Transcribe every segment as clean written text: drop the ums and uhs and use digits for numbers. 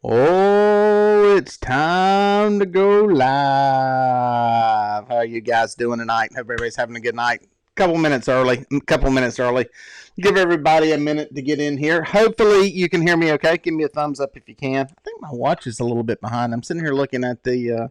Oh, it's time to go live. How are you guys doing tonight? Hope everybody's having a good night. Couple minutes early. Give everybody a minute to get in here. Hopefully you can hear me okay. Give me a thumbs up if you can. I think my watch is a little bit behind. I'm sitting here looking at the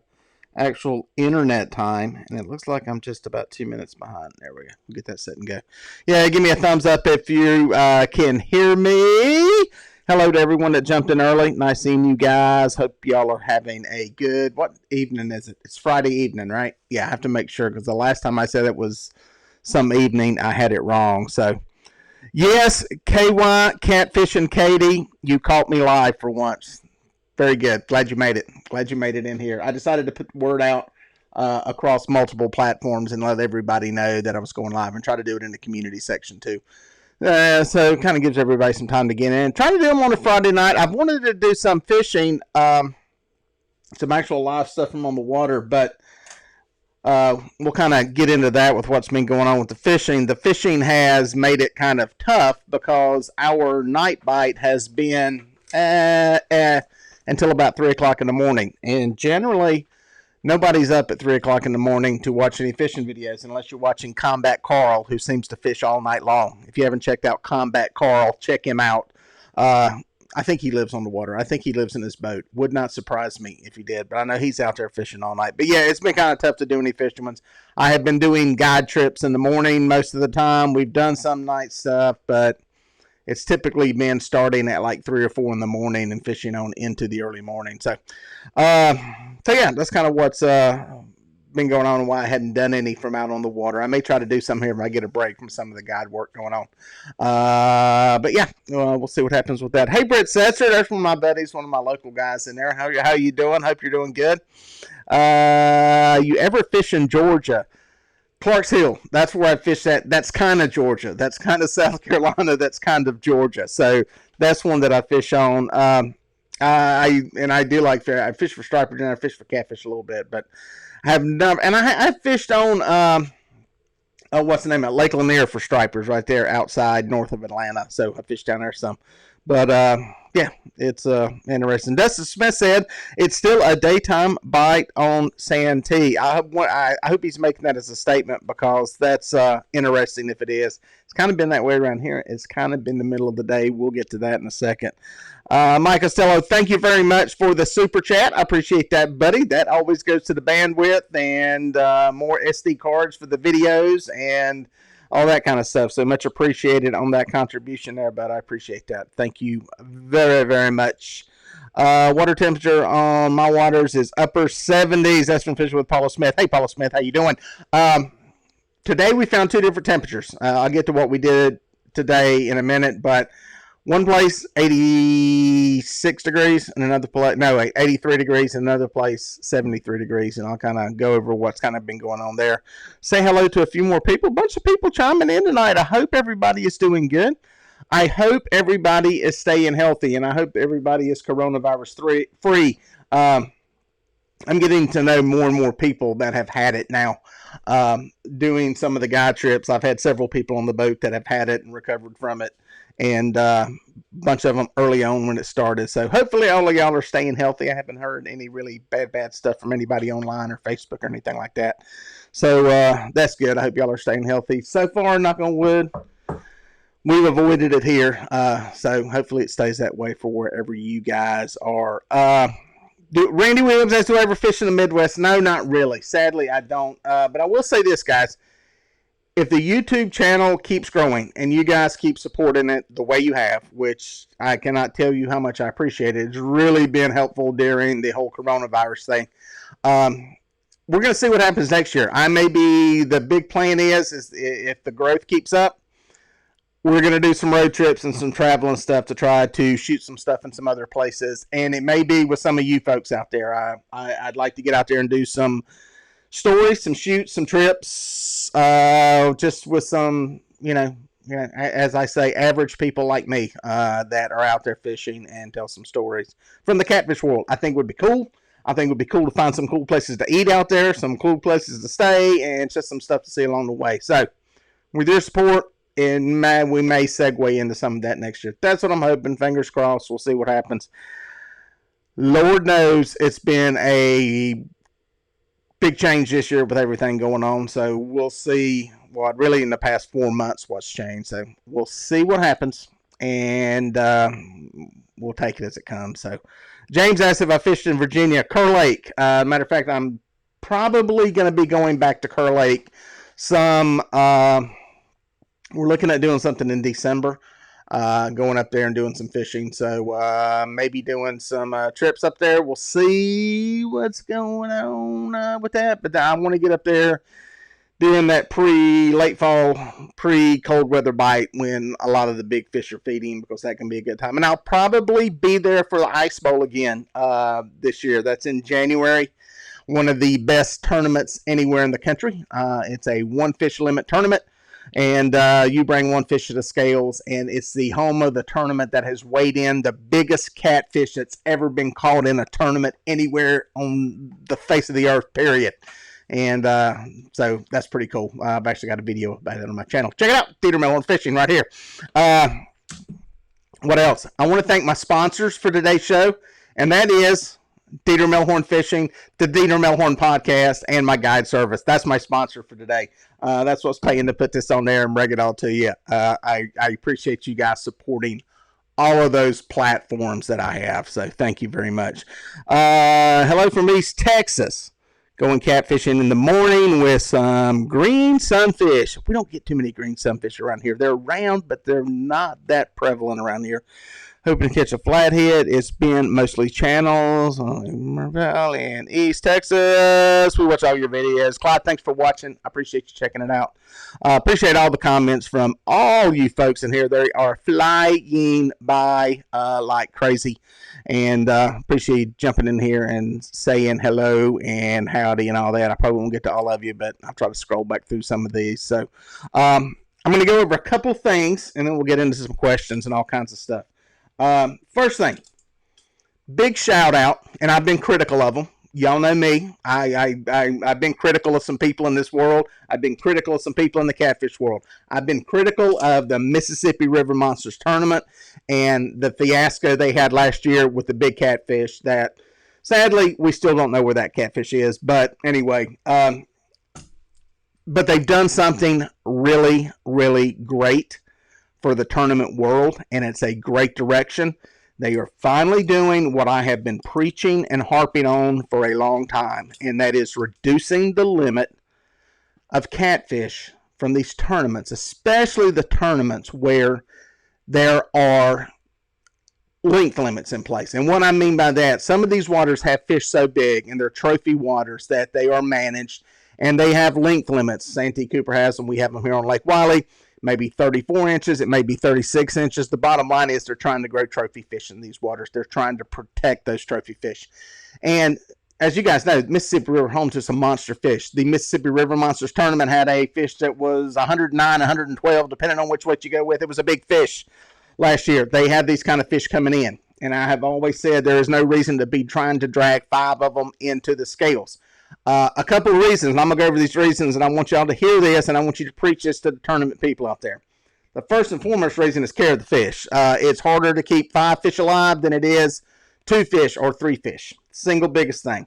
actual internet time, and it looks like I'm just about 2 minutes behind. There we go. We'll get that set and go. Yeah, give me a thumbs up if you can hear me. Hello to everyone that jumped in early. Nice seeing you guys. Hope y'all are having a good, what evening is it? It's Friday evening, right? Yeah, I have to make sure because the last time I said it was some evening, I had it wrong. So, yes, KY, Catfish, and Katie, you caught me live for once. Very good. Glad you made it. Glad you made it in here. I decided to put the word out across multiple platforms and let everybody know that I was going live and try to do it in the community section too. So it kind of gives everybody some time to get in. Try to do them on a Friday night. I've wanted to do some fishing, some actual live stuff from on the water, but we'll kind of get into that with what's been going on with the fishing. The fishing has made it kind of tough because our night bite has been until about 3 o'clock in the morning. And generally, nobody's up at 3 o'clock in the morning to watch any fishing videos unless you're watching Combat Carl, who seems to fish all night long. If you haven't checked out Combat Carl, check him out. I think he lives on the water. I think he lives in his boat. Would not surprise me if he did, but I know he's out there fishing all night. But yeah, it's been kind of tough to do any fishing ones. I have been doing guide trips in the morning most of the time. We've done some night stuff, but it's typically been starting at like 3 or 4 in the morning and fishing on into the early morning. So yeah, that's kind of what's been going on and why I hadn't done any from out on the water. I may try to do some here if I get a break from some of the guide work going on. But yeah, we'll see what happens with that. Hey, Britt Setzer, there's one of my buddies, one of my local guys in there. How you doing? Hope you're doing good. You ever fish in Georgia? Clarks Hill, that's where I fish at. That's kind of Georgia. That's kind of South Carolina. That's kind of Georgia. So that's one that I fish on. I do like fish. I fish for striper and I fish for catfish a little bit, but I have never. And I fished on what's the name of Lake Lanier for stripers right there outside north of Atlanta. So I fished down there some. But yeah, it's interesting. Dustin Smith said it's still a daytime bite on Santee. I hope he's making that as a statement because that's interesting if it is. It's kind of been that way around here. It's kind of been the middle of the day. We'll get to that in a second. Mike Costello, thank you very much for the super chat. I appreciate that, buddy. That always goes to the bandwidth and more SD cards for the videos and all that kind of stuff. So much appreciated on that contribution there, but I appreciate that. Thank you very, very much. Water temperature on my waters is upper 70s. That's from Fishing with Paula Smith. Hey, Paula Smith, how you doing? Today we found 2 different temperatures. I'll get to what we did today in a minute, but one place 86 degrees and another place 83 degrees and another place 73 degrees, and I'll kind of go over what's kind of been going on there. Say hello to a few more people. A bunch of people chiming in tonight. I hope everybody is doing good. I hope everybody is staying healthy, and I hope everybody is coronavirus free. I'm getting to know more and more people that have had it now. Doing some of the guide trips, I've had several people on the boat that have had it and recovered from it, and a bunch of them early on when it started. So hopefully all of y'all are staying healthy. I haven't heard any really bad stuff from anybody online or Facebook or anything like that. So that's good. I hope y'all are staying healthy. So far, knock on wood, we've avoided it here. So hopefully it stays that way for wherever you guys are. Randy Williams has to ever fish in the Midwest? No, not really. Sadly, I don't. But I will say this, guys. If the YouTube channel keeps growing and you guys keep supporting it the way you have, which I cannot tell you how much I appreciate it, it's really been helpful during the whole coronavirus thing. We're going to see what happens next year. The big plan is if the growth keeps up, we're going to do some road trips and some traveling stuff to try to shoot some stuff in some other places. And it may be with some of you folks out there. I'd like to get out there and do some stories, some shoots, some trips, just with some, as I say, average people like me that are out there fishing and tell some stories from the catfish world. I think would be cool. I think it would be cool to find some cool places to eat out there, some cool places to stay, and just some stuff to see along the way. So with your support, we may segue into some of that next year. That's what I'm hoping. Fingers crossed. We'll see what happens. Lord knows it's been a big change this year with everything going on. So we'll see what really in the past 4 months what's changed. So we'll see what happens, and we'll take it as it comes. So James asked if I fished in Virginia, Kerr Lake. Matter of fact, I'm probably going to be going back to Kerr Lake. We're looking at doing something in December. Going up there and doing some fishing. So maybe doing some trips up there. We'll see what's going on with that. But I want to get up there doing that late fall, cold weather bite when a lot of the big fish are feeding, because that can be a good time. And I'll probably be there for the Ice Bowl again this year. That's in January. One of the best tournaments anywhere in the country. It's a one fish limit tournament. And you bring one fish to the scales, and it's the home of the tournament that has weighed in the biggest catfish that's ever been caught in a tournament anywhere on the face of the earth, period. And so that's pretty cool. I've actually got a video about it on my channel. Check it out, Theater Melhorn Fishing right here. What else? I want to thank my sponsors for today's show, and that is Dieter Melhorn Fishing, the Dieter Melhorn Podcast, and my guide service. That's my sponsor for today. That's what's paying to put this on there and bring it all to you. I appreciate you guys supporting all of those platforms that I have. So thank you very much. Hello from East Texas. Going catfishing in the morning with some green sunfish. We don't get too many green sunfish around here. They're around, but they're not that prevalent around here. Hoping to catch a flathead. It's been mostly channels Valley and East Texas. We watch all your videos. Clyde, thanks for watching. I appreciate you checking it out. Appreciate all the comments from all you folks in here. They are flying by like crazy. And appreciate you jumping in here and saying hello and howdy and all that. I probably won't get to all of you, but I'll try to scroll back through some of these. So I'm going to go over a couple things, and then we'll get into some questions and all kinds of stuff. First thing, big shout out, and I've been critical of them. Y'all know me. I've been critical of some people in this world. I've been critical of some people in the catfish world. I've been critical of the Mississippi River Monsters tournament and the fiasco they had last year with the big catfish that, sadly, we still don't know where that catfish is. But anyway, but they've done something really, really great for the tournament world, and it's a great direction. They are finally doing what I have been preaching and harping on for a long time, and that is reducing the limit of catfish from these tournaments, especially the tournaments where there are length limits in place. And what I mean by that, some of these waters have fish so big, and they're trophy waters, that they are managed, and they have length limits. Santee Cooper has them. We have them here on Lake Wiley. Maybe 34 inches, it may be 36 inches. The bottom line is they're trying to grow trophy fish in these waters. They're trying to protect those trophy fish. And as you guys know, Mississippi River home to some monster fish. The Mississippi River Monsters Tournament had a fish that was 109, 112, depending on which weight you go with. It was a big fish last year. They had these kind of fish coming in. And I have always said there is no reason to be trying to drag 5 of them into the scales. A couple of reasons, and I'm going to go over these reasons, and I want y'all to hear this, and I want you to preach this to the tournament people out there. The first and foremost reason is care of the fish. It's harder to keep 5 fish alive than it is 2 fish or 3 fish. Single biggest thing.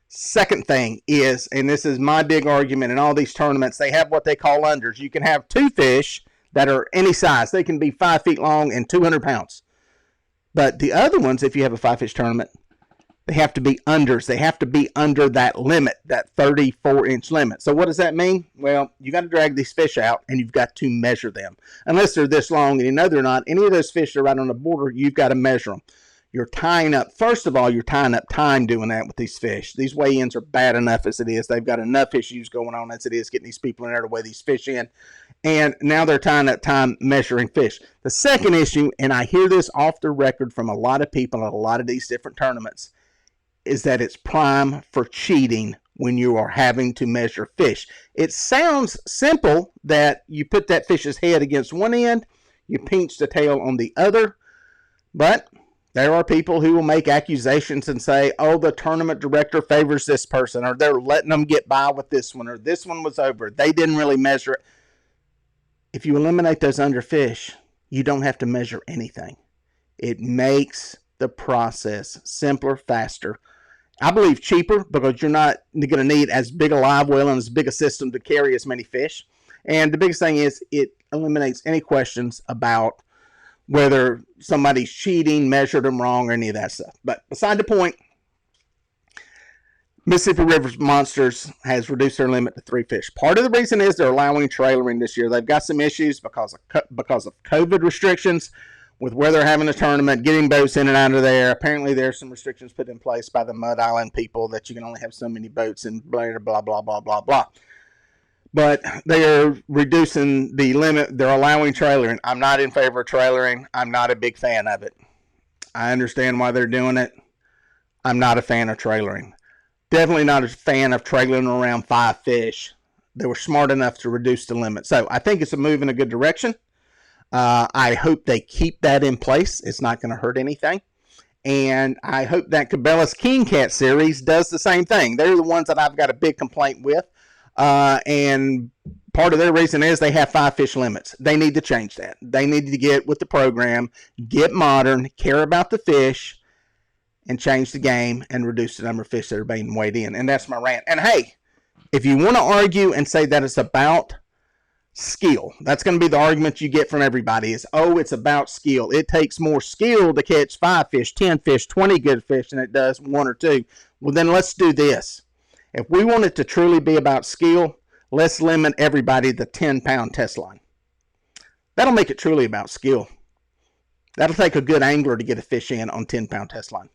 Second thing is, and this is my big argument in all these tournaments, they have what they call unders. You can have 2 fish that are any size. They can be 5 feet long and 200 pounds. But the other ones, if you have a 5-fish tournament, they have to be unders. They have to be under that limit, that 34-inch limit. So what does that mean? Well, you got to drag these fish out, and you've got to measure them. Unless they're this long, and you know they're not. Any of those fish that are right on the border, you've got to measure them. You're tying up, first of all, you're tying up time doing that with these fish. These weigh-ins are bad enough as it is. They've got enough issues going on as it is getting these people in there to weigh these fish in. And now they're tying up time measuring fish. The second issue, and I hear this off the record from a lot of people at a lot of these different tournaments, is that it's prime for cheating when you are having to measure fish. It sounds simple that you put that fish's head against one end, you pinch the tail on the other, but there are people who will make accusations and say, oh, the tournament director favors this person, or they're letting them get by with this one, or this one was over. They didn't really measure it. If you eliminate those under fish, you don't have to measure anything. It makes the process simpler, faster. I believe cheaper because you're not going to need as big a live well and as big a system to carry as many fish. And the biggest thing is it eliminates any questions about whether somebody's cheating, measured them wrong, or any of that stuff. But beside the point, Mississippi River Monsters has reduced their limit to 3 fish. Part of the reason is they're allowing trailering this year. They've got some issues because of COVID restrictions with where they're having a tournament, getting boats in and out of there. Apparently there's some restrictions put in place by the Mud Island people that you can only have so many boats and blah, blah, blah, blah, blah, blah. But they are reducing the limit. They're allowing trailering. I'm not in favor of trailering. I'm not a big fan of it. I understand why they're doing it. I'm not a fan of trailering. Definitely not a fan of trailering around 5 fish. They were smart enough to reduce the limit. So I think it's a move in a good direction. I hope they keep that in place. It's not going to hurt anything. And I hope that Cabela's King Cat series does the same thing. They're the ones that I've got a big complaint with. And part of their reason is they have 5 fish limits. They need to change that. They need to get with the program, get modern, care about the fish, and change the game and reduce the number of fish that are being weighed in. And that's my rant. And hey, if you want to argue and say that it's about skill, that's going to be the argument you get from everybody is, oh, it's about skill. It takes more skill to catch 5 fish, 10 fish, 20 good fish than it does 1 or 2. Well, then let's do this. If we want it to truly be about skill, let's limit everybody to the 10-pound test line. That'll make it truly about skill. That'll take a good angler to get a fish in on 10-pound test line.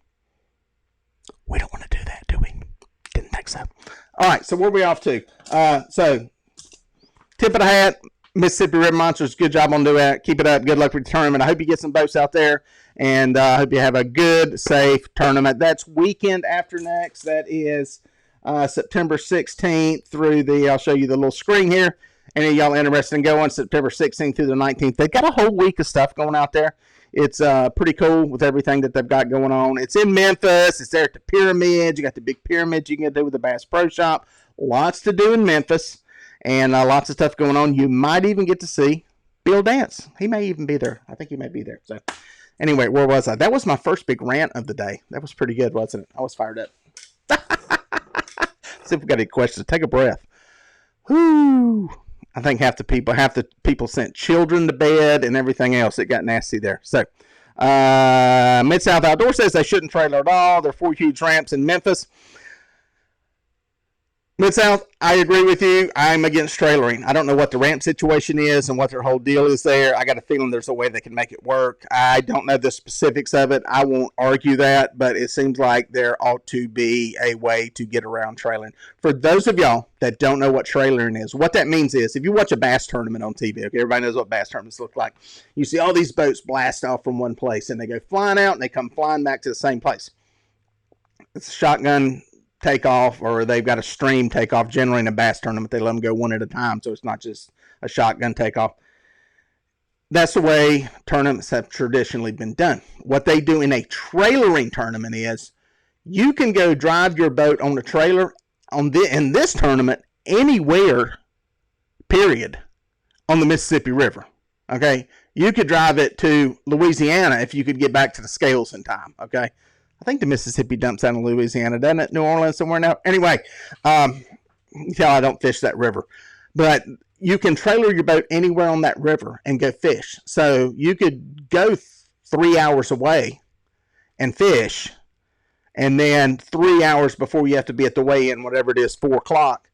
We don't want to do that, do we? Didn't think so. All right, so where are we off to? So, tip of the hat, Mississippi River Monsters, good job on doing that. Keep it up. Good luck with the tournament. I hope you get some boats out there, and I hope you have a good, safe tournament. That's weekend after next. That is September 16th through I'll show you the little screen here. Any of y'all interested in going September 16th through the 19th? They've got a whole week of stuff going out there. It's pretty cool with everything that they've got going on. It's in Memphis. It's there at the Pyramid. You got the big pyramid you can do with the Bass Pro Shop. Lots to do in Memphis. And lots of stuff going on. You might even get to see Bill Dance. He may even be there. I think he may be there. So, anyway, where was I? That was my first big rant of the day. That was pretty good, wasn't it? I was fired up. See if we got any questions. Take a breath. Whoo! I think half the people sent children to bed and everything else. It got nasty there. So, Mid-South Outdoor says they shouldn't trailer at all. There are 4 huge ramps in Memphis. Mid-South, I agree with you. I'm against trailering. I don't know what the ramp situation is and what their whole deal is there. I got a feeling there's a way they can make it work. I don't know the specifics of it. I won't argue that, but it seems like there ought to be a way to get around trailing. For those of y'all that don't know what trailering is, what that means is if you watch a bass tournament on TV, okay, everybody knows what bass tournaments look like. You see all these boats blast off from one place, and they go flying out, and they come flying back to the same place. It's a shotgun takeoff, or they've got a stream takeoff. Generally in a bass tournament, they let them go one at a time, so it's not just a shotgun takeoff. That's the way tournaments have traditionally been done. What they do in a trailering tournament is you can go drive your boat on the trailer in this tournament anywhere, period, on the Mississippi River. Okay? You could drive it to Louisiana if you could get back to the scales in time. Okay? I think the Mississippi dumps out in Louisiana, doesn't it? New Orleans, somewhere now. Anyway, you tell I don't fish that river. But you can trailer your boat anywhere on that river and go fish. So you could go 3 hours away and fish, and then 3 hours before you have to be at the weigh-in, whatever it is, 4 o'clock,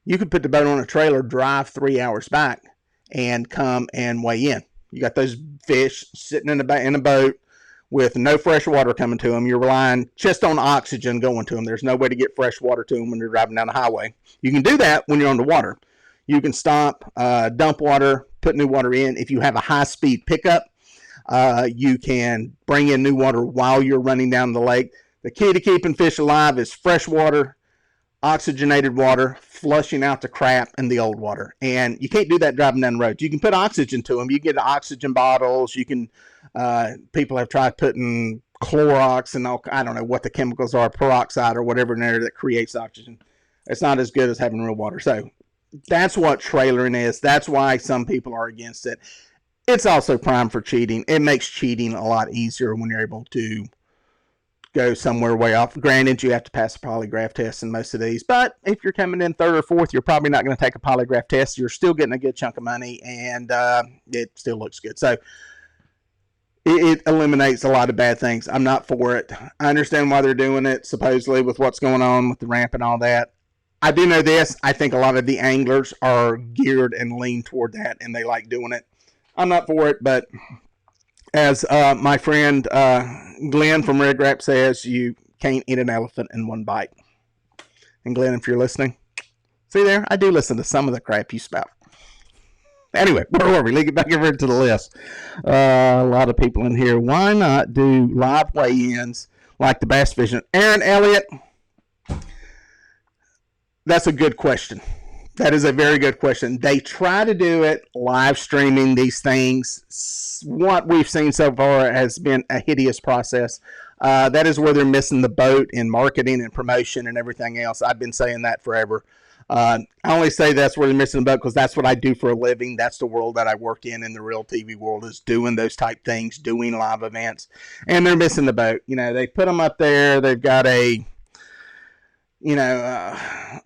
you could put the boat on a trailer, drive 3 hours back, and come and weigh in. You got those fish sitting in a boat with no fresh water coming to them. You're relying just on oxygen going to them. There's no way to get fresh water to them when you're driving down the highway. You can do that when you're on the water. You can stop, dump water, put new water in. If you have a high-speed pickup, you can bring in new water while you're running down the lake. The key to keeping fish alive is fresh water, oxygenated water, flushing out the crap and the old water. And you can't do that driving down the road. You can put oxygen to them. You get oxygen bottles. You can, people have tried putting Clorox and all, I don't know what the chemicals are, peroxide or whatever in there that creates oxygen. It's not as good as having real water. So that's what trailering is. That's why some people are against it. It's also prime for cheating. It makes cheating a lot easier when you're able to go somewhere way off. Granted, you have to pass a polygraph test in most of these, but if you're coming in third or fourth, you're probably not going to take a polygraph test. You're still getting a good chunk of money, and it still looks good. So it eliminates a lot of bad things. I'm not for it. I understand why they're doing it, supposedly, with what's going on with the ramp and all that. I do know this. I think a lot of the anglers are geared and lean toward that, and they like doing it. I'm not for it, but as my friend Glenn from Red Rap says, you can't eat an elephant in one bite. And Glenn, if you're listening, see there, I do listen to some of the crap you spout. Anyway, where were we? Let's get back over to the list. A lot of people in here. Why not do live weigh-ins like the bass fishing? Aaron Elliott, that's a good question. That is a very good question. They try to do it live streaming these things. What we've seen so far has been a hideous process. That is where they're missing the boat in marketing and promotion and everything else. I've been saying that forever. I only say that's where they're missing the boat because that's what I do for a living. That's the world that I work in the real TV world, is doing those type things, doing live events. And they're missing the boat. You know, they put them up there. They've got a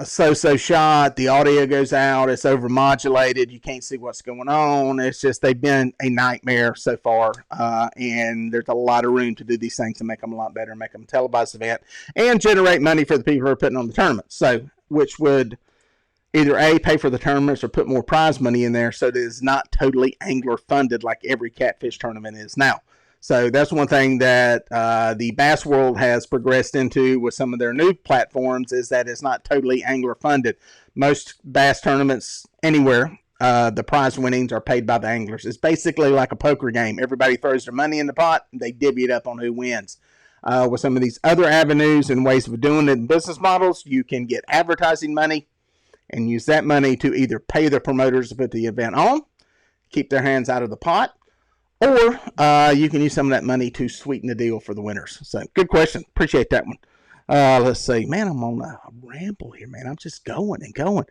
so-so shot. The audio goes out. It's overmodulated. You can't see what's going on. It's just, they've been a nightmare so far. And there's a lot of room to do these things and make them a lot better, make them a televised event, and generate money for the people who are putting on the tournaments. So, which would either A, pay for the tournaments or put more prize money in there so that it's not totally angler funded like every catfish tournament is now. So that's one thing that the bass world has progressed into with some of their new platforms, is that it's not totally angler funded. Most bass tournaments anywhere, the prize winnings are paid by the anglers. It's basically like a poker game. Everybody throws their money in the pot, and they divvy it up on who wins. With some of these other avenues and ways of doing it in business models, you can get advertising money and use that money to either pay the promoters to put the event on, keep their hands out of the pot, or you can use some of that money to sweeten the deal for the winners. So, good question. Appreciate that one. Let's see. Man, I'm on a ramble here, man. I'm just going and going.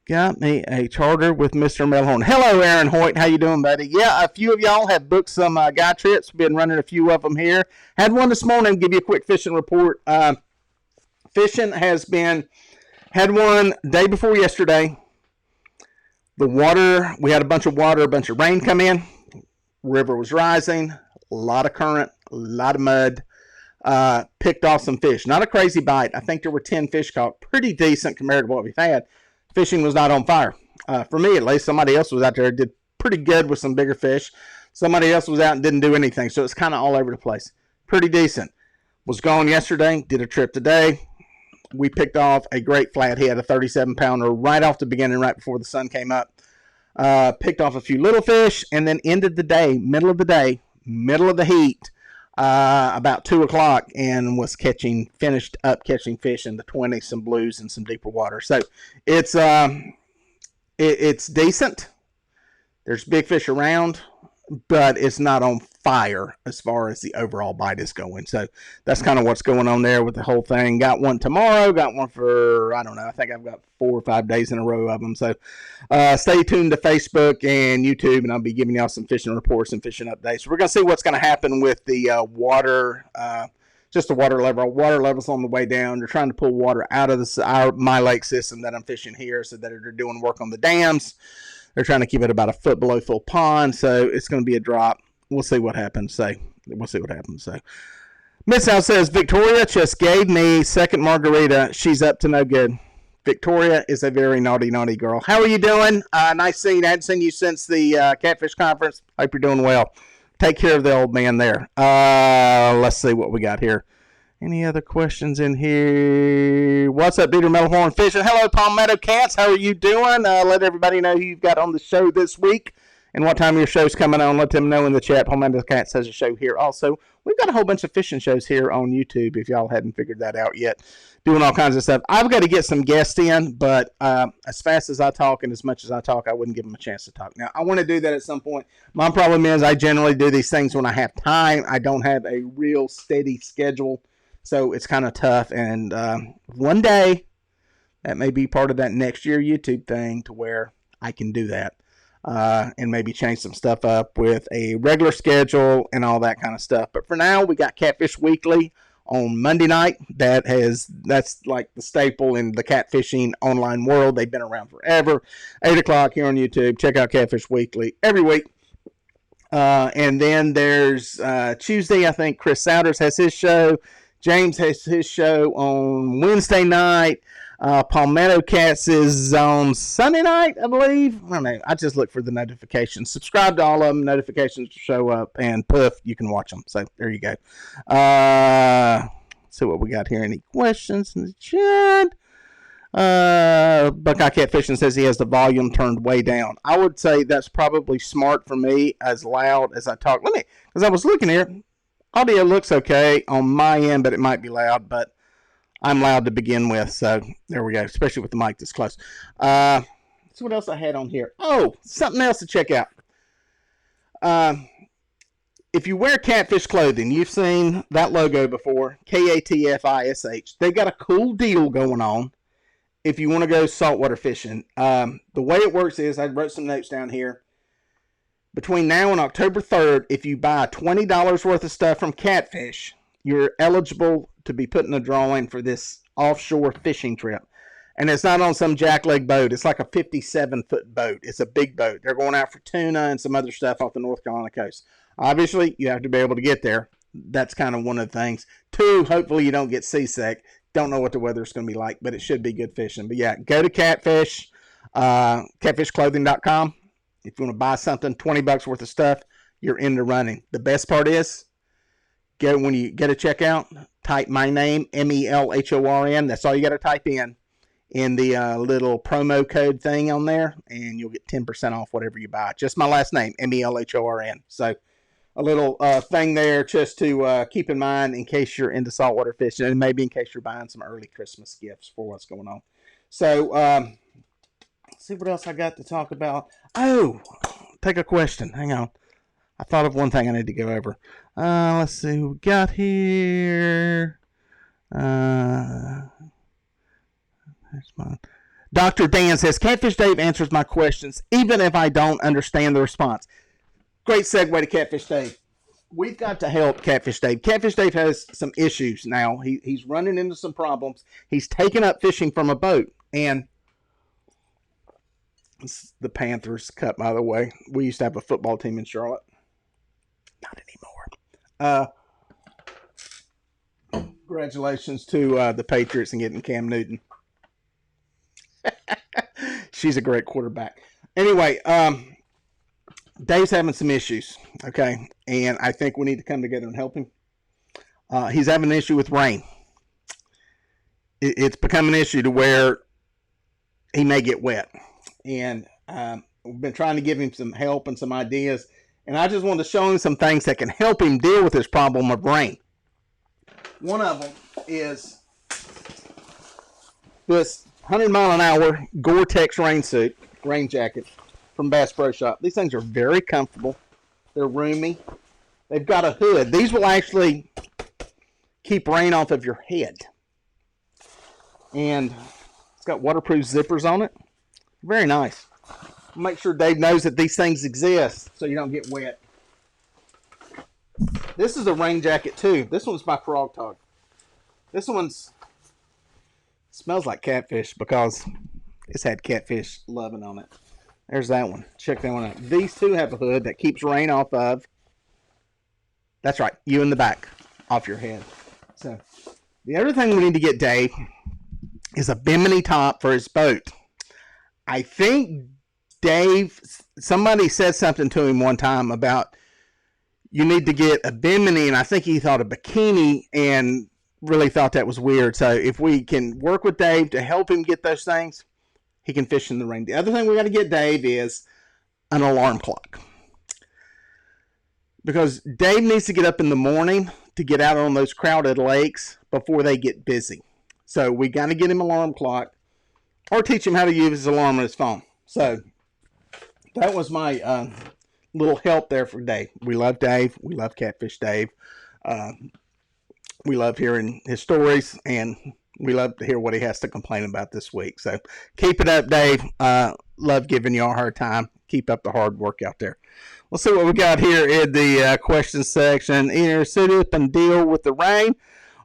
Got me a charter with Mr. Melhorn. Hello, Aaron Hoyt. How you doing, buddy? Yeah, a few of y'all have booked some guy trips. Been running a few of them here. Had one this morning. Give you a quick fishing report. Fishing has been... Had one day before yesterday. The water, we had a bunch of water, a bunch of rain come in. River was rising. A lot of current, a lot of mud. Picked off some fish. Not a crazy bite. I think there were 10 fish caught. Pretty decent compared to what we've had. Fishing was not on fire. For me, at least. Somebody else was out there, did pretty good with some bigger fish. Somebody else was out and didn't do anything. So it's kind of all over the place. Pretty decent. Was gone yesterday. Did a trip today. We picked off a great flathead, a 37-pounder, right off the beginning, right before the sun came up. Picked off a few little fish, and then ended the day, middle of the heat, about 2 o'clock, and was finished up catching fish in the 20s, some blues, and some deeper water. So it's decent. There's big fish around, but it's not on fire as far as the overall bite is going. So that's kind of what's going on there with the whole thing. Got one tomorrow, got one for, I don't know, I think I've got 4 or 5 days in a row of them. So stay tuned to Facebook and YouTube, and I'll be giving y'all some fishing reports and fishing updates. So we're going to see what's going to happen with the water, just the water level. Water level's on the way down. They're trying to pull water out of my lake system that I'm fishing here, so that they're doing work on the dams. They're trying to keep it about a foot below full pond, so it's going to be a drop. We'll see what happens. So Miss Al says, Victoria just gave me second margarita. She's up to no good. Victoria is a very naughty, naughty girl. How are you doing? Nice seeing you. I hadn't seen you since the Catfish Conference. Hope you're doing well. Take care of the old man there. Let's see what we got here. Any other questions in here? What's up, Peter Melhorn Fishing? Hello, Palmetto Cats. How are you doing? Let everybody know who you've got on the show this week and what time your show's coming on. Let them know in the chat. Palmetto Cats has a show here also. We've got a whole bunch of fishing shows here on YouTube if y'all hadn't figured that out yet. Doing all kinds of stuff. I've got to get some guests in, but as fast as I talk and as much as I talk, I wouldn't give them a chance to talk. Now, I want to do that at some point. My problem is I generally do these things when I have time. I don't have a real steady schedule. So it's kind of tough, and one day, that may be part of that next year YouTube thing to where I can do that and maybe change some stuff up with a regular schedule and all that kind of stuff. But for now, we got Catfish Weekly on Monday night. That's like the staple in the catfishing online world. They've been around forever. 8 o'clock here on YouTube. Check out Catfish Weekly every week. And then there's Tuesday, I think Chris Souders has his show. James has his show on Wednesday night. Palmetto Cats is on Sunday night, I believe. I don't know. I just look for the notifications. Subscribe to all of them. Notifications show up, and poof, you can watch them. So there you go. See what we got here. Any questions in the chat? Buckeye Catfishing says he has the volume turned way down. I would say that's probably smart for me, as loud as I talk. Because I was looking here. Audio looks okay on my end, but it might be loud. But I'm loud to begin with, so there we go, especially with the mic this close. So what else I had on here? Oh, something else to check out. If you wear Catfish clothing, you've seen that logo before, Catfish. They got a cool deal going on if you want to go saltwater fishing. The way it works is, I wrote some notes down here. Between now and October 3rd, if you buy $20 worth of stuff from Catfish, you're eligible to be put in a drawing for this offshore fishing trip. And it's not on some jackleg boat. It's like a 57-foot boat. It's a big boat. They're going out for tuna and some other stuff off the North Carolina coast. Obviously, you have to be able to get there. That's kind of one of the things. 2, hopefully you don't get seasick. Don't know what the weather's going to be like, but it should be good fishing. But yeah, go to Catfish, catfishclothing.com. If you want to buy something, $20 worth of stuff, you're in the running. The best part is, when you get a checkout, type my name, Melhorn. That's all you got to type in the little promo code thing on there, and you'll get 10% off whatever you buy. Just my last name, Melhorn. So a little thing there just to keep in mind in case you're into saltwater fishing, and maybe in case you're buying some early Christmas gifts for what's going on. So let's see what else I got to talk about. Oh, take a question. Hang on. I thought of one thing I need to go over. Let's see what we got here. There's mine. Dr. Dan says, Catfish Dave answers my questions, even if I don't understand the response. Great segue to Catfish Dave. We've got to help Catfish Dave. Catfish Dave has some issues now. He's running into some problems. He's taken up fishing from a boat. And the Panthers Cup, by the way. We used to have a football team in Charlotte. Not anymore. Congratulations to the Patriots and getting Cam Newton. She's a great quarterback. Anyway, Dave's having some issues, okay? And I think we need to come together and help him. He's having an issue with rain. It's become an issue to where he may get wet. And we've been trying to give him some help and some ideas. And I just wanted to show him some things that can help him deal with this problem of rain. One of them is this 100-mile-an-hour Gore-Tex rain jacket from Bass Pro Shop. These things are very comfortable. They're roomy. They've got a hood. These will actually keep rain off of your head. And it's got waterproof zippers on it. Very nice. Make sure Dave knows that these things exist so you don't get wet. This is a rain jacket too. This one's by Frog Talk. This one's smells like catfish because it's had catfish loving on it. There's that one. Check that one out. These two have a hood that keeps rain off of. That's right, you in the back, off your head. So the other thing we need to get Dave is a bimini top for his boat. I think Dave, somebody said something to him one time about you need to get a bimini, and I think he thought a bikini and really thought that was weird. So if we can work with Dave to help him get those things, he can fish in the rain. The other thing we got to get Dave is an alarm clock. Because Dave needs to get up in the morning to get out on those crowded lakes before they get busy. So we got to get him an alarm clock or teach him how to use his alarm on his phone. So that was my little help there for Dave. We love Dave. We love Catfish Dave. We love hearing his stories, and we love to hear what he has to complain about this week. So keep it up, Dave. Love giving you a hard time. Keep up the hard work out there. Let's see what we got here in the question section. Either sit up and deal with the rain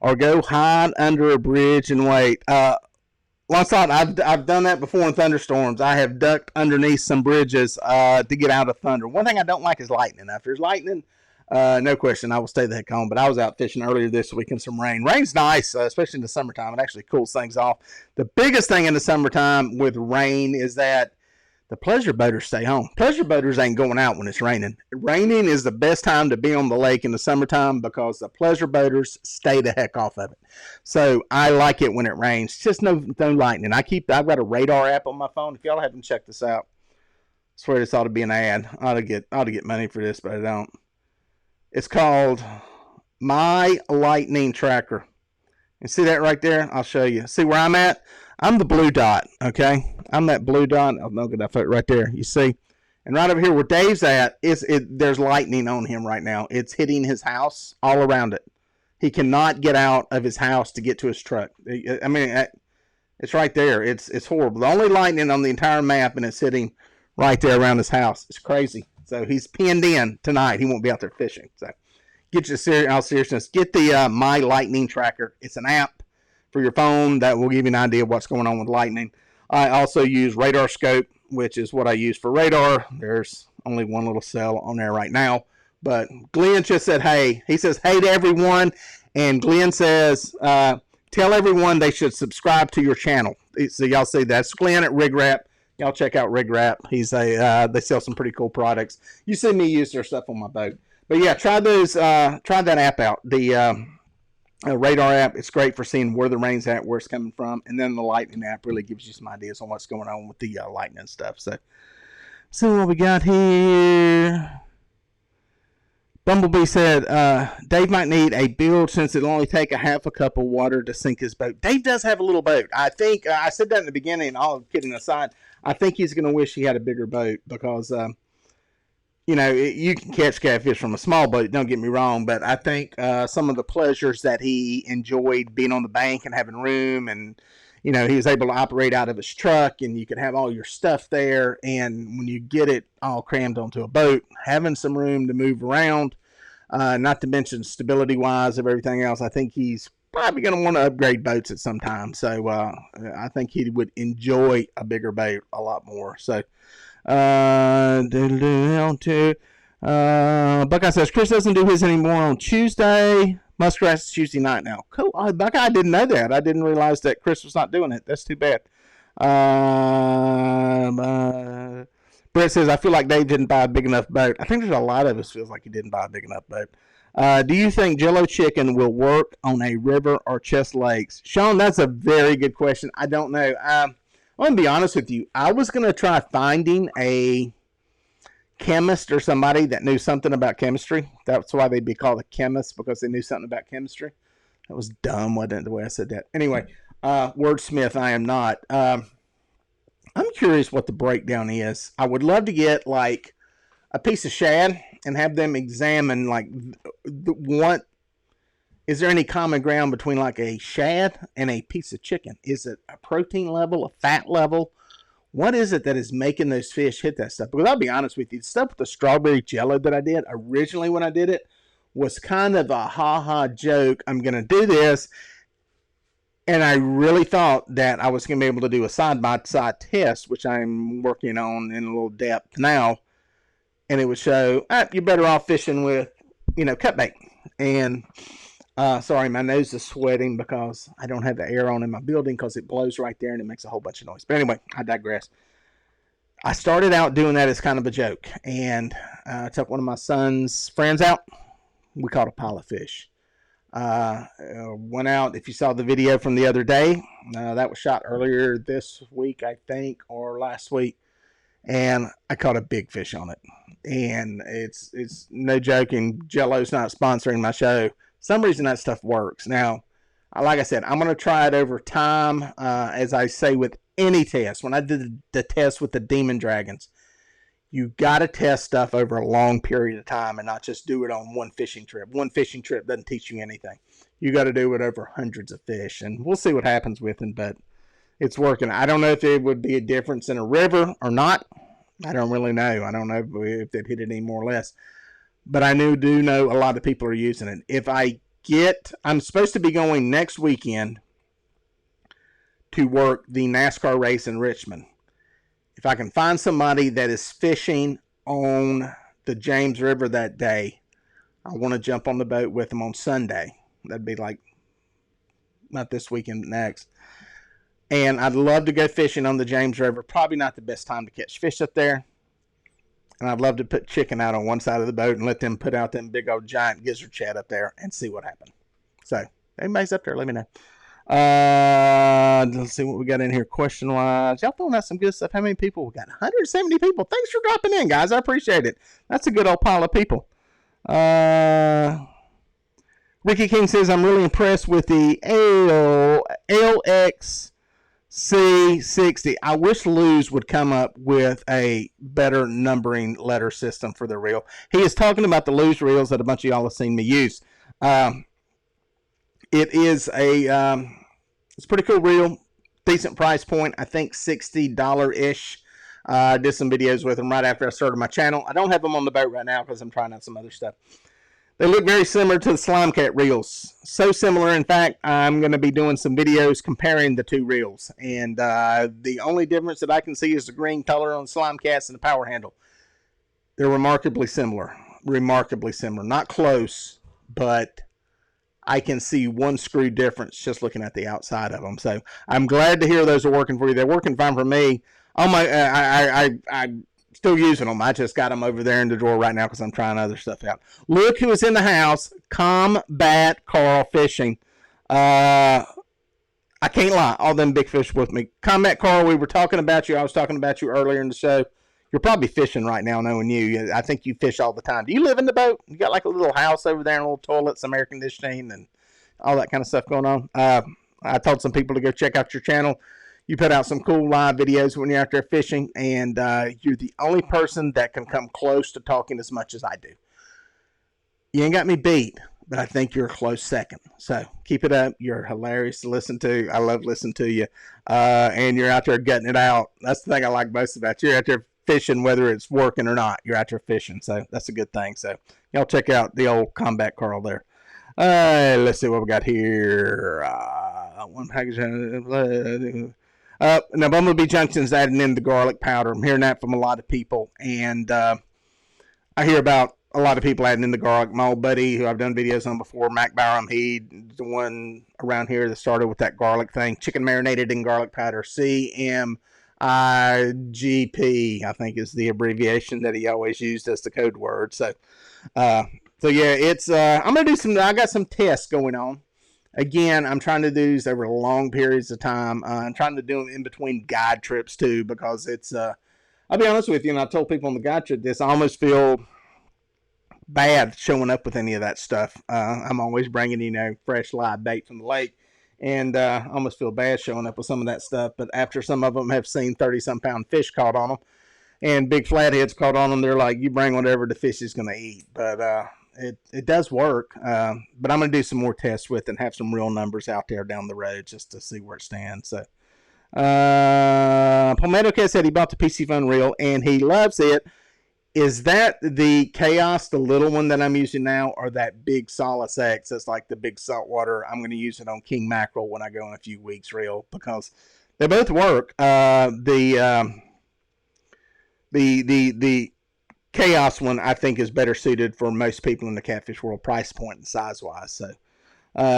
or go hide under a bridge and wait. Long shot, I've done that before in thunderstorms. I have ducked underneath some bridges to get out of thunder. One thing I don't like is lightning. Now, if there's lightning, no question, I will stay the heck home. But I was out fishing earlier this week in some rain. Rain's nice, especially in the summertime. It actually cools things off. The biggest thing in the summertime with rain is that the pleasure boaters stay home. Pleasure boaters ain't going out when it's raining. Raining is the best time to be on the lake in the summertime because the pleasure boaters stay the heck off of it. So I like it when it rains. Just no lightning. I've got a radar app on my phone. If y'all haven't checked this out, I swear this ought to be an ad. I ought to get money for this, but I don't. It's called My Lightning Tracker. And see that right there? I'll show you. See where I'm at? I'm the blue dot, okay? I'm that blue dot. Oh, no, that foot right there. You see? And right over here where Dave's at, there's lightning on him right now. It's hitting his house all around it. He cannot get out of his house to get to his truck. I mean, it's right there. It's horrible. The only lightning on the entire map, and it's hitting right there around his house. It's crazy. So he's pinned in tonight. He won't be out there fishing. So get your all seriousness. Get the My Lightning Tracker. It's an app for your phone that will give you an idea of what's going on with lightning. I also use Radar Scope, which is what I use for radar. There's only one little cell on there right now. But Glenn just said, hey. He says, hey to everyone. And Glenn says, tell everyone they should subscribe to your channel. So y'all see that's Glenn at Rig Wrap. Y'all check out Rig Wrap. They sell some pretty cool products. You see me use their stuff on my boat. But yeah, try that app out. The radar app. It's great for seeing where the rain's at, where it's coming from. And then the lightning app really gives you some ideas on what's going on with the lightning stuff. So what we got here. Bumblebee said, Dave might need a build since it'll only take a half a cup of water to sink his boat. Dave does have a little boat. I think, I said that in the beginning, all kidding aside, I think he's going to wish he had a bigger boat because, you can catch catfish from a small boat, don't get me wrong, but I think some of the pleasures that he enjoyed being on the bank and having room and, he was able to operate out of his truck and you could have all your stuff there. And when you get it all crammed onto a boat, having some room to move around, not to mention stability wise of everything else, I think he's probably going to want to upgrade boats at some time. So I think he would enjoy a bigger boat a lot more. So Buckeye says Chris doesn't do his anymore on Tuesday. Muskrat's Tuesday night now. Cool. Buckeye, I didn't know that. I didn't realize that Chris was not doing it. That's too bad. Brett says, I feel like Dave didn't buy a big enough boat. I think there's a lot of us feels like he didn't buy a big enough boat. Do you think Jello chicken will work on a river or Chest Lakes? Sean, that's a very good question. I don't know. I'm going to be honest with you. I was going to try finding a chemist or somebody that knew something about chemistry. That's why they'd be called a chemist, because they knew something about chemistry. That was dumb, wasn't it, the way I said that? Anyway, wordsmith, I am not. I'm curious what the breakdown is. I would love to get like a piece of shad and have them examine like what is there any common ground between like a shad and a piece of chicken? Is it a protein level, a fat level? What is it that is making those fish hit that stuff? Because I'll be honest with you, the stuff with the strawberry jello that I did originally when I did it was kind of a ha-ha joke. I'm going to do this. And I really thought that I was going to be able to do a side-by-side test, which I'm working on in a little depth now. And it would show, you're better off fishing with, cut bait. And, sorry, my nose is sweating because I don't have the air on in my building because it blows right there and it makes a whole bunch of noise. But anyway, I digress. I started out doing that as kind of a joke. And I took one of my son's friends out. We caught a pile of fish. Went out, if you saw the video from the other day, that was shot earlier this week, I think, or last week. And I caught a big fish on it. And it's no joking. Jello's not sponsoring my show. Some reason that stuff works. Now, like I said, I'm going to try it over time, as I say with any test. When I did the test with the Demon Dragons, you got to test stuff over a long period of time and not just do it on one fishing trip. One fishing trip doesn't teach you anything. You got to do it over hundreds of fish, and we'll see what happens with it, but it's working. I don't know if it would be a difference in a river or not. I don't really know. I don't know if they'd hit it any more or less. But I do know a lot of people are using it. If I I'm supposed to be going next weekend to work the NASCAR race in Richmond. If I can find somebody that is fishing on the James River that day, I want to jump on the boat with them on Sunday. That'd be like, not this weekend, next. And I'd love to go fishing on the James River. Probably not the best time to catch fish up there. And I'd love to put chicken out on one side of the boat and let them put out them big old giant gizzard shad up there and see what happens. So, anybody's up there, let me know. Let's see what we got in here question-wise. Y'all throwing out some good stuff. How many people? We got 170 people. Thanks for dropping in, guys. I appreciate it. That's a good old pile of people. Ricky King says, I'm really impressed with the LXC60. I wish Luz would come up with a better numbering letter system for the reel. He is talking about the Luz reels that a bunch of y'all have seen me use. It is it's a pretty cool reel. Decent price point. I think $60-ish. I did some videos with them right after I started my channel. I don't have them on the boat right now because I'm trying out some other stuff. They look very similar to the Slime Cat reels. So similar, in fact, I'm going to be doing some videos comparing the two reels. And the only difference that I can see is the green color on the Slime Cats and the power handle. They're remarkably similar. Remarkably similar. Not close, but I can see one screw difference just looking at the outside of them. So I'm glad to hear those are working for you. They're working fine for me. Oh my, I'm still using them. I just got them over there in the drawer right now because I'm trying other stuff out. Look who is in the house. Combat Carl Fishing. I can't lie. All them big fish with me. Combat Carl, we were talking about you. I was talking about you earlier in the show. You're probably fishing right now knowing you. I think you fish all the time. Do you live in the boat? You got like a little house over there and a little toilet, some air conditioning, and all that kind of stuff going on. I told some people to go check out your channel. You put out some cool live videos when you're out there fishing, and you're the only person that can come close to talking as much as I do. You ain't got me beat, but I think you're a close second. So keep it up. You're hilarious to listen to. I love listening to you. And you're out there gutting it out. That's the thing I like most about you. You're out there fishing whether it's working or not. You're out there fishing, so that's a good thing. So y'all check out the old Combat Carl there. Let's see what we got here. One package. Now, Bumblebee Junction's adding in the garlic powder. I'm hearing that from a lot of people, and I hear about a lot of people adding in the garlic. My old buddy, who I've done videos on before, Mac Barham, he's the one around here that started with that garlic thing. Chicken marinated in garlic powder. CMIGP, I think is the abbreviation that he always used as the code word. So yeah, it's I'm gonna do some. I got some tests going on. Again, I'm trying to do these over long periods of time. I'm trying to do them in between guide trips too, because it's, I'll be honest with you, and I told people on the guide trip this, I almost feel bad showing up with any of that stuff. I'm always bringing, fresh live bait from the lake, and I almost feel bad showing up with some of that stuff. But after some of them have seen 30-some pound fish caught on them, and big flatheads caught on them, they're like, you bring whatever the fish is going to eat. But it does work, but I'm going to do some more tests with it and have some real numbers out there down the road just to see where it stands. So, Palmetto Cat said he bought the PC Fun reel and he loves it. Is that the Chaos, the little one that I'm using now, or that big Solace X? That's like the big saltwater. I'm going to use it on King Mackerel when I go in a few weeks reel, because they both work. The Chaos one, I think, is better suited for most people in the catfish world, price point and size-wise. So,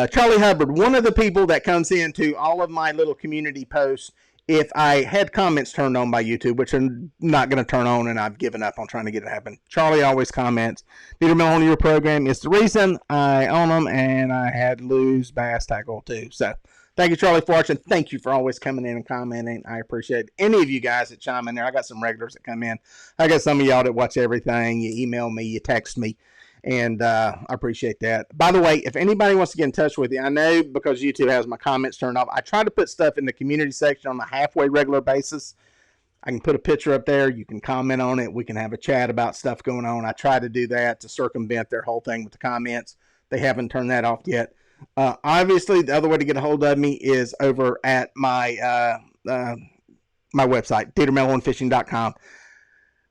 Charlie Hubbard, one of the people that comes into all of my little community posts, if I had comments turned on by YouTube, which are not going to turn on, and I've given up on trying to get it happen, Charlie always comments, Peter Melhorn, your program is the reason I own them, and I had Luz bass tackle too. So, thank you, Charlie, for watching. Thank you for always coming in and commenting. I appreciate any of you guys that chime in there. I got some regulars that come in. I got some of y'all that watch everything. You email me, you text me, and I appreciate that. By the way, if anybody wants to get in touch with you, I know because YouTube has my comments turned off, I try to put stuff in the community section on a halfway regular basis. I can put a picture up there. You can comment on it. We can have a chat about stuff going on. I try to do that to circumvent their whole thing with the comments. They haven't turned that off yet. Obviously, the other way to get a hold of me is over at my my website, DieterMelhornFishing.com.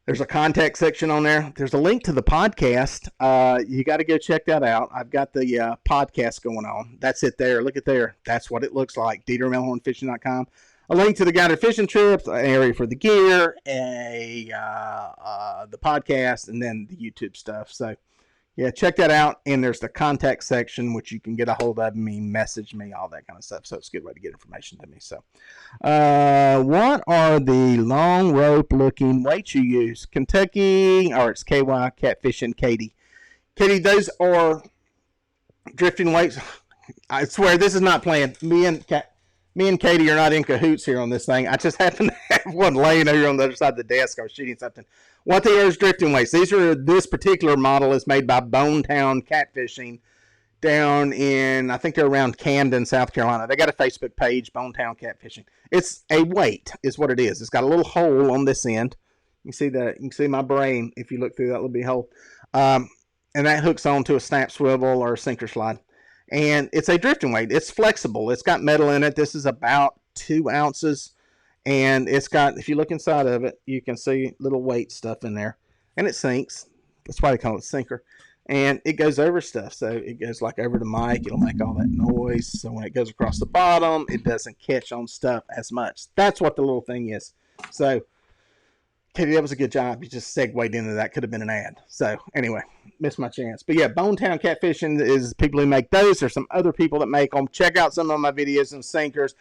There's a contact section on there. There's a link to the podcast. You got to go check that out. I've got the podcast going on. That's it there. Look at there. That's what it looks like. DieterMelhornFishing.com. A link to the guided fishing trips, an area for the gear, the podcast, and then the YouTube stuff. So, yeah, check that out. And there's the contact section, which you can get a hold of me, message me, all that kind of stuff. So it's a good way to get information to me. So, what are the long rope looking weights you use? Kentucky, or it's KY Catfishing Katie. Katie, those are drifting weights. I swear this is not planned. Me and Katie are not in cahoots here on this thing. I just happen to have one laying over on the other side of the desk. I was shooting something. What they are is drifting weights. This particular model is made by Bonetown Catfishing down in, I think they're around Camden, South Carolina. They got a Facebook page, Bonetown Catfishing. It's a weight is what it is. It's got a little hole on this end. You can see my brain if you look through that little bitty hole. And that hooks onto a snap swivel or a sinker slide. And it's a drifting weight. It's flexible. It's got metal in it. This is about 2 ounces. And it's got, if you look inside of it, you can see little weight stuff in there. And it sinks. That's why they call it sinker. And it goes over stuff. So it goes like over the mic. It'll make all that noise. So when it goes across the bottom, it doesn't catch on stuff as much. That's what the little thing is. So, Katie, that was a good job. You just segued into that. Could have been an ad. So anyway, missed my chance. But yeah, Bonetown Catfishing is people who make those. There's some other people that make them. Check out some of my videos and sinkers.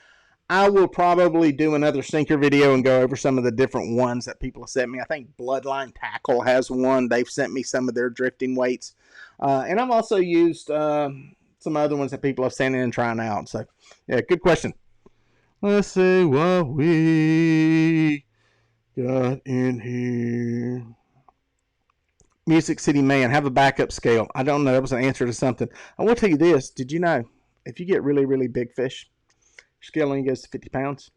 I will probably do another sinker video and go over some of the different ones that people have sent me. I think Bloodline Tackle has one. They've sent me some of their drifting weights. And I've also used some other ones that people have sent in and trying out. So, yeah, good question. Let's see what we got in here. Music City Man, have a backup scale. I don't know. That was an answer to something. I will tell you this. Did you know if you get really, really big fish, scale only goes to 50 pounds.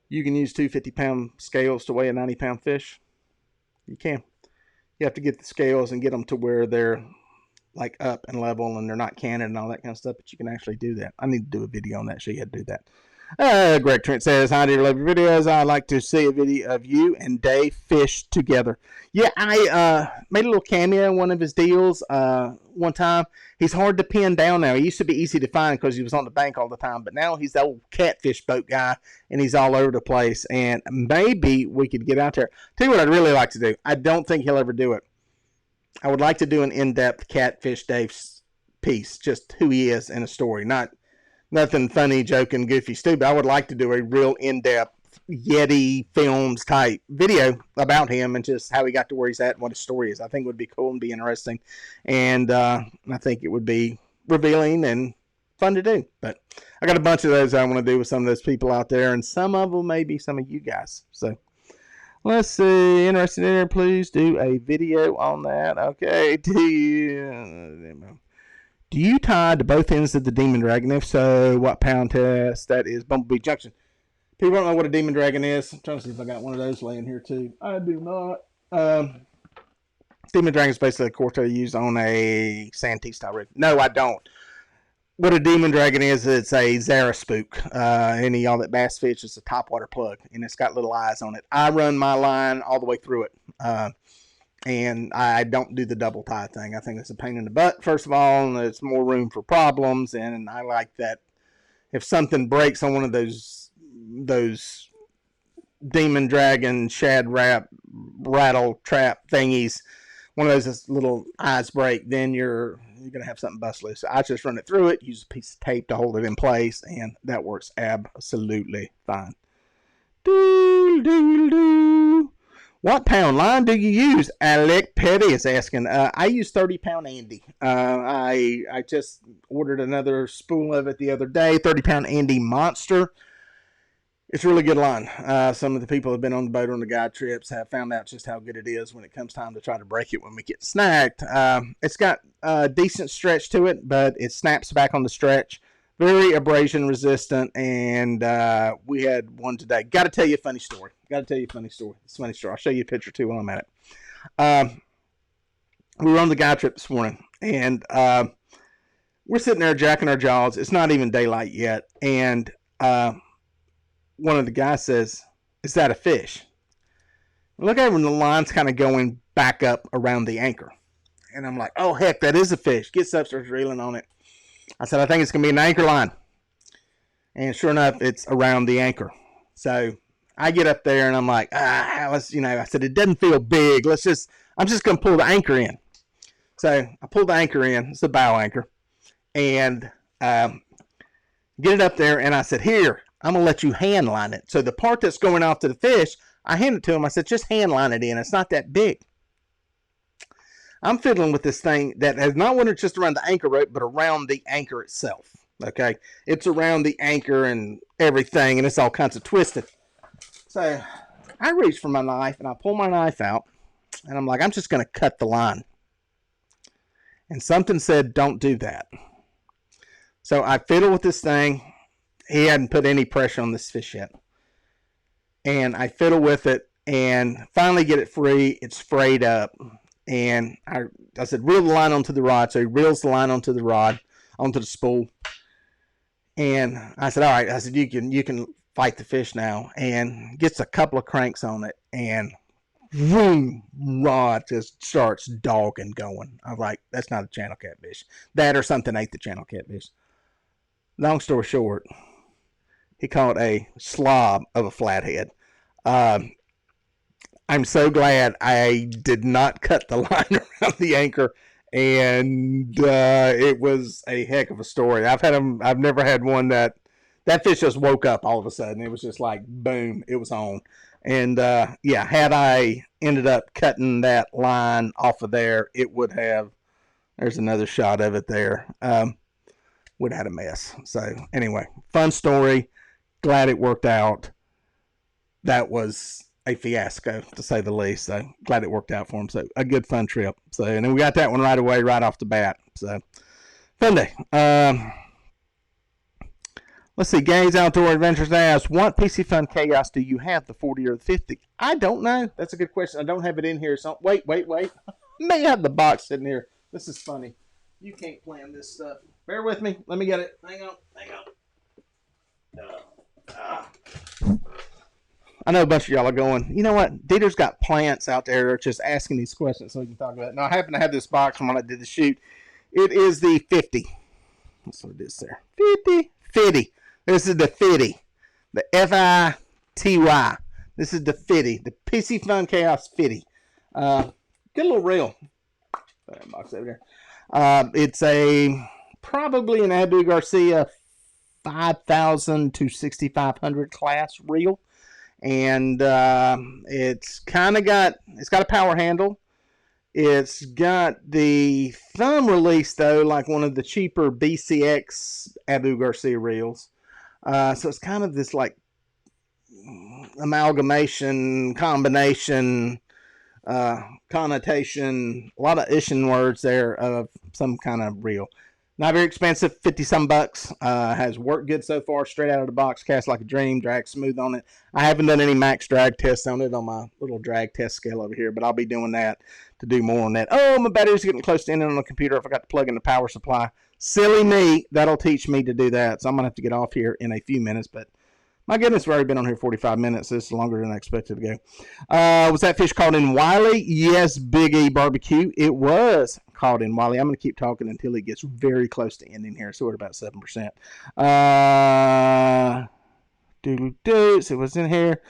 You can use 2 50-pound scales to weigh a 90-pound fish. You can. You have to get the scales and get them to where they're like up and level and they're not canted and all that kind of stuff, but you can actually do that. I need to do a video on that, show you how to do that. Greg Trent says, hi, dear, love your videos. I'd like to see a video of you and Dave fish together. Yeah, I made a little cameo in one of his deals one time. He's hard to pin down now. He used to be easy to find because he was on the bank all the time, but now he's the old catfish boat guy, and he's all over the place, and maybe we could get out there. Tell you what I'd really like to do. I don't think he'll ever do it. I would like to do an in-depth Catfish Dave piece, just who he is in a story, nothing funny, joking, goofy, stupid. I would like to do a real in-depth Yeti Films type video about him and just how he got to where he's at and what his story is. I think it would be cool and be interesting. And I think it would be revealing and fun to do. But I got a bunch of those I want to do with some of those people out there. And some of them may be some of you guys. So let's see. Interested in there, please do a video on that. Okay. Do you tie to both ends of the Demon Dragon? If so, what pound test that is? Bumblebee Junction. People don't know what a Demon Dragon is. I'm trying to see if I got one of those laying here too. I do not. Demon Dragon is basically a Corto used on a Santee style rig. No, I don't. What a Demon Dragon is, it's a Zara spook. Any of y'all that bass fish, it's a topwater plug, and it's got little eyes on it. I run my line all the way through it. And I don't do the double tie thing. I think it's a pain in the butt, first of all, and it's more room for problems. And I like that if something breaks on one of those Demon Dragon shad wrap rattle trap thingies, one of those little eyes break, then you're gonna have something bust loose. So I just run it through it, use a piece of tape to hold it in place, and that works absolutely fine. What pound line do you use? Alec Petty is asking. I use 30-pound Andy. I just ordered another spool of it the other day. 30-pound Andy Monster. It's a really good line. Some of the people who have been on the boat on the guide trips have found out just how good it is when it comes time to try to break it when we get snagged. It's got a decent stretch to it, but it snaps back on the stretch. Very abrasion resistant, and we had one today. Got to tell you a funny story. It's a funny story. I'll show you a picture, too, while I'm at it. We were on the guide trip this morning, and we're sitting there jacking our jaws. It's not even daylight yet, and one of the guys says, "Is that a fish?" Look over and the line's kind of going back up around the anchor. And I'm like, oh, heck, that is a fish. Gets up, starts reeling on it. I said, I think it's going to be an anchor line. And sure enough, it's around the anchor. So I get up there and I'm like, let's, I said, it doesn't feel big. I'm just going to pull the anchor in. So I pulled the anchor in. It's a bow anchor. And get it up there. And I said, here, I'm going to let you hand line it. So the part that's going off to the fish, I handed it to him. I said, just hand line it in. It's not that big. I'm fiddling with this thing that has not wanted just around the anchor rope, but around the anchor itself. Okay, it's around the anchor and everything, and it's all kinds of twisted. So I reach for my knife, and I pull my knife out, and I'm like, I'm just going to cut the line. And something said, don't do that. So I fiddle with this thing. He hadn't put any pressure on this fish yet. And I fiddle with it, and finally get it free. It's frayed up. And I said, reel the line onto the rod. So he reels the line onto the rod, onto the spool. And I said, all right. I said, you can fight the fish now. And gets a couple of cranks on it. And boom, rod just starts dogging going. I was like, that's not a channel catfish. That or something ate the channel catfish. Long story short, he caught a slob of a flathead. I'm so glad I did not cut the line around the anchor, and it was a heck of a story. I've never had one that fish just woke up all of a sudden. It was just like boom, it was on. And yeah, had I ended up cutting that line off of there, it would have. There's another shot of it there. Would have had a mess. So anyway, fun story. Glad it worked out. That was a fiasco, to say the least. So glad it worked out for him. So a good fun trip. So, and then we got that one right away, right off the bat. So fun day. Let's see. Gaines Outdoor Adventures asks, what PC Fun Chaos do you have, the 40 or the 50? I don't know. That's a good question. I don't have it in here. So wait. May have the box sitting here. This is funny. You can't plan this stuff. Bear with me. Let me get it. Hang on. I know a bunch of y'all are going, you know what? Dieter's got plants out there just asking these questions so we can talk about it. Now, I happen to have this box from when I did the shoot. It is the 50. That's what it is there. 50. This is the 50. The F-I-T-Y. This is the 50. The PC Fun Chaos 50. Get a little reel. That box over there. It's probably an Abu Garcia 5,000 to 6,500 class reel. And it's got a power handle. It's got the thumb release, though, like one of the cheaper BCX Abu Garcia reels. So it's kind of this like amalgamation, combination, connotation, a lot of Ishin words there of some kind of reel. Not very expensive, 50-some bucks. Has worked good so far, straight out of the box, cast like a dream, drag smooth on it. I haven't done any max drag tests on it on my little drag test scale over here, but I'll be doing that to do more on that. Oh, my battery's getting close to ending on the computer. I forgot to plug in the power supply. Silly me. That'll teach me to do that, so I'm going to have to get off here in a few minutes, but my goodness, we've already been on here 45 minutes. This is longer than I expected to go. Was that fish caught in Wiley? Yes, Big E Barbecue. It was caught in Wiley. I'm going to keep talking until it gets very close to ending here. So we're at about 7%. So what's in here?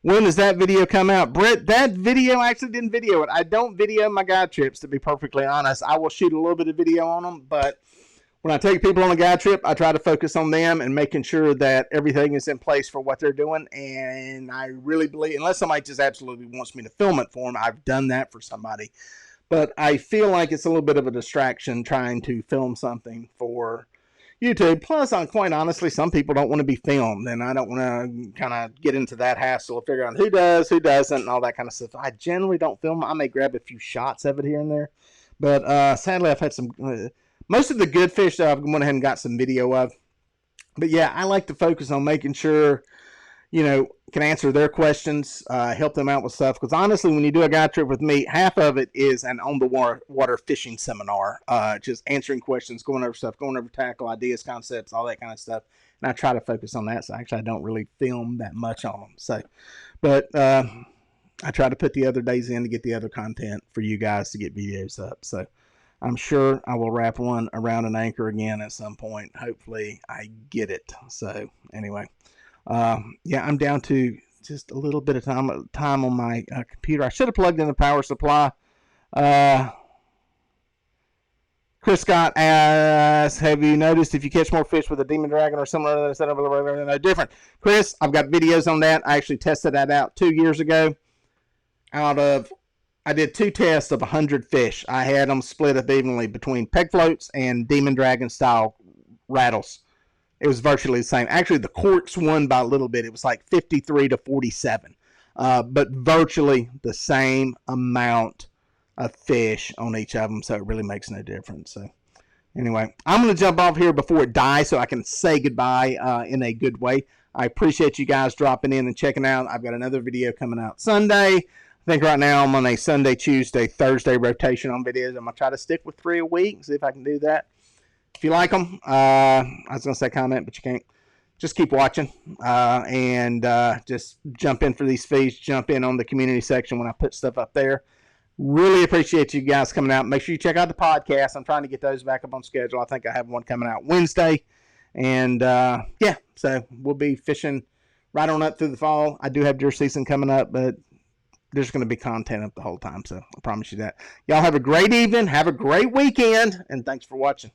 When does that video come out? Brett, that video, I actually didn't video it. I don't video my guide trips, to be perfectly honest. I will shoot a little bit of video on them, but when I take people on a guide trip, I try to focus on them and making sure that everything is in place for what they're doing. And I really believe, unless somebody just absolutely wants me to film it for them, I've done that for somebody. But I feel like it's a little bit of a distraction trying to film something for YouTube. Plus, quite honestly, some people don't want to be filmed, and I don't want to kind of get into that hassle of figuring out who does, who doesn't, and all that kind of stuff. I generally don't film. I may grab a few shots of it here and there. But sadly, I've had some... most of the good fish that I've went ahead and got some video of. But yeah, I like to focus on making sure, can answer their questions, help them out with stuff. Because honestly, when you do a guide trip with me, half of it is an on-the-water fishing seminar. Just answering questions, going over stuff, going over tackle, ideas, concepts, all that kind of stuff. And I try to focus on that. So actually, I don't really film that much on them. So, but I try to put the other days in to get the other content for you guys to get videos up. So I'm sure I will wrap one around an anchor again at some point. Hopefully I get it. So anyway, yeah, I'm down to just a little bit of time on my computer. I should have plugged in the power supply. Chris Scott asks, have you noticed if you catch more fish with a demon dragon or similar setup, no different? Chris, I've got videos on that. I actually tested that out 2 years ago. I did 2 tests of 100 fish. I had them split up evenly between peg floats and demon dragon style rattles. It was virtually the same. Actually, the corks won by a little bit. It was like 53 to 47. But virtually the same amount of fish on each of them, so it really makes no difference. So anyway, I'm going to jump off here before it dies so I can say goodbye in a good way. I appreciate you guys dropping in and checking out. I've got another video coming out Sunday. I think right now I'm on a Sunday, Tuesday, Thursday rotation on videos. I'm going to try to stick with 3 a week, see if I can do that. If you like them, I was going to say comment, but you can't. Just keep watching and just jump in for these feeds. Jump in on the community section when I put stuff up there. Really appreciate you guys coming out. Make sure you check out the podcast. I'm trying to get those back up on schedule. I think I have one coming out Wednesday. And, yeah, so we'll be fishing right on up through the fall. I do have deer season coming up, but there's going to be content up the whole time. So I promise you that. Y'all have a great evening. Have a great weekend. And thanks for watching.